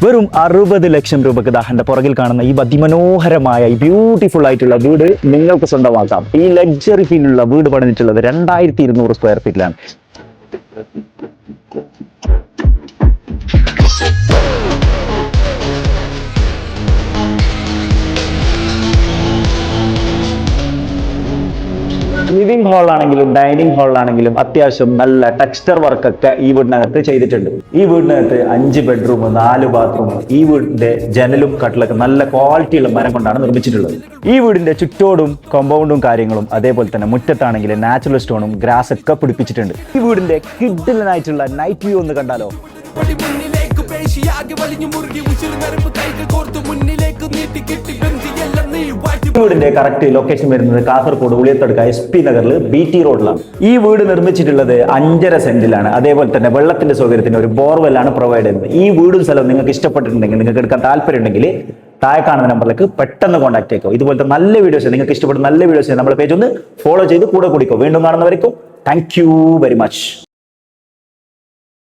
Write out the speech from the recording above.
വെറും 60 ലക്ഷം രൂപക്ക് ദാഹന്റെ പുറകിൽ കാണുന്ന ഈ അതിമനോഹരമായ ഈ ബ്യൂട്ടിഫുൾ ആയിട്ടുള്ള വീട് നിങ്ങൾക്ക് സ്വന്തമാക്കാം. ഈ ലക്സറി ഫീലുള്ള വീട് പണിതിട്ടുള്ളത് 2200 സ്ക്വയർ ഫീറ്റിലാണ്. ലിവിംഗ് ഹാളിലാണെങ്കിലും ഡൈനിങ് ഹാളിലാണെങ്കിലും അത്യാവശ്യം നല്ല ടെക്സ്ചർ വർക്കൊക്കെ ഈ വീടിനകത്ത് ചെയ്തിട്ടുണ്ട്. ഈ വീടിനകത്ത് 5 ബെഡ്റൂം 4 ബാത്റൂം. ഈ വീടിന്റെ ജനലും കട്ടിലൊക്കെ നല്ല ക്വാളിറ്റിയുള്ള മരം കൊണ്ടാണ് നിർമ്മിച്ചിട്ടുള്ളത്. ഈ വീടിന്റെ ചുറ്റോടും കോമ്പൗണ്ടും കാര്യങ്ങളും അതേപോലെ തന്നെ മുറ്റത്താണെങ്കിൽ നാച്ചുറൽ സ്റ്റോണും ഗ്രാസ് ഒക്കെ പിടിപ്പിച്ചിട്ടുണ്ട്. ഈ വീടിന്റെ കിഡിലനായിട്ടുള്ള നൈറ്റ് വ്യൂ ഒന്ന് കണ്ടാലോ. വീടിന്റെ കറക്റ്റ് ലൊക്കേഷൻ വരുന്നത് കാസർഗോഡ് ഉളിയത്തടുക്ക SP നഗറിൽ BT റോഡിലാണ്. ഈ വീട് നിർമ്മിച്ചിട്ടുള്ളത് 5.5 സെന്റിലാണ്. അതേപോലെ തന്നെ വെള്ളത്തിന്റെ സൗകര്യത്തിന് ഒരു ബോർവെല്ലാണ് പ്രൊവൈഡ് ചെയ്യുന്നത്. ഈ വീടും സ്ഥലവും നിങ്ങൾക്ക് ഇഷ്ടപ്പെട്ടിട്ടുണ്ടെങ്കിൽ, നിങ്ങൾക്ക് എടുക്കാൻ താല്പര്യം ഉണ്ടെങ്കിൽ താഴെ കാണുന്ന നമ്പറിലേക്ക് പെട്ടെന്ന് കോൺടാക്ട് ചെയ്യുക. ഇതുപോലത്തെ നല്ല വീഡിയോസ്, നിങ്ങൾക്ക് ഇഷ്ടപ്പെടുന്ന നല്ല വീഡിയോസ് നമ്മുടെ പേജ് ഒന്ന് ഫോളോ ചെയ്ത് കൂടെ കൂടിക്കോ. വീണ്ടും കാണുന്നവർക്കും താങ്ക് യു വെരി മച്ച്.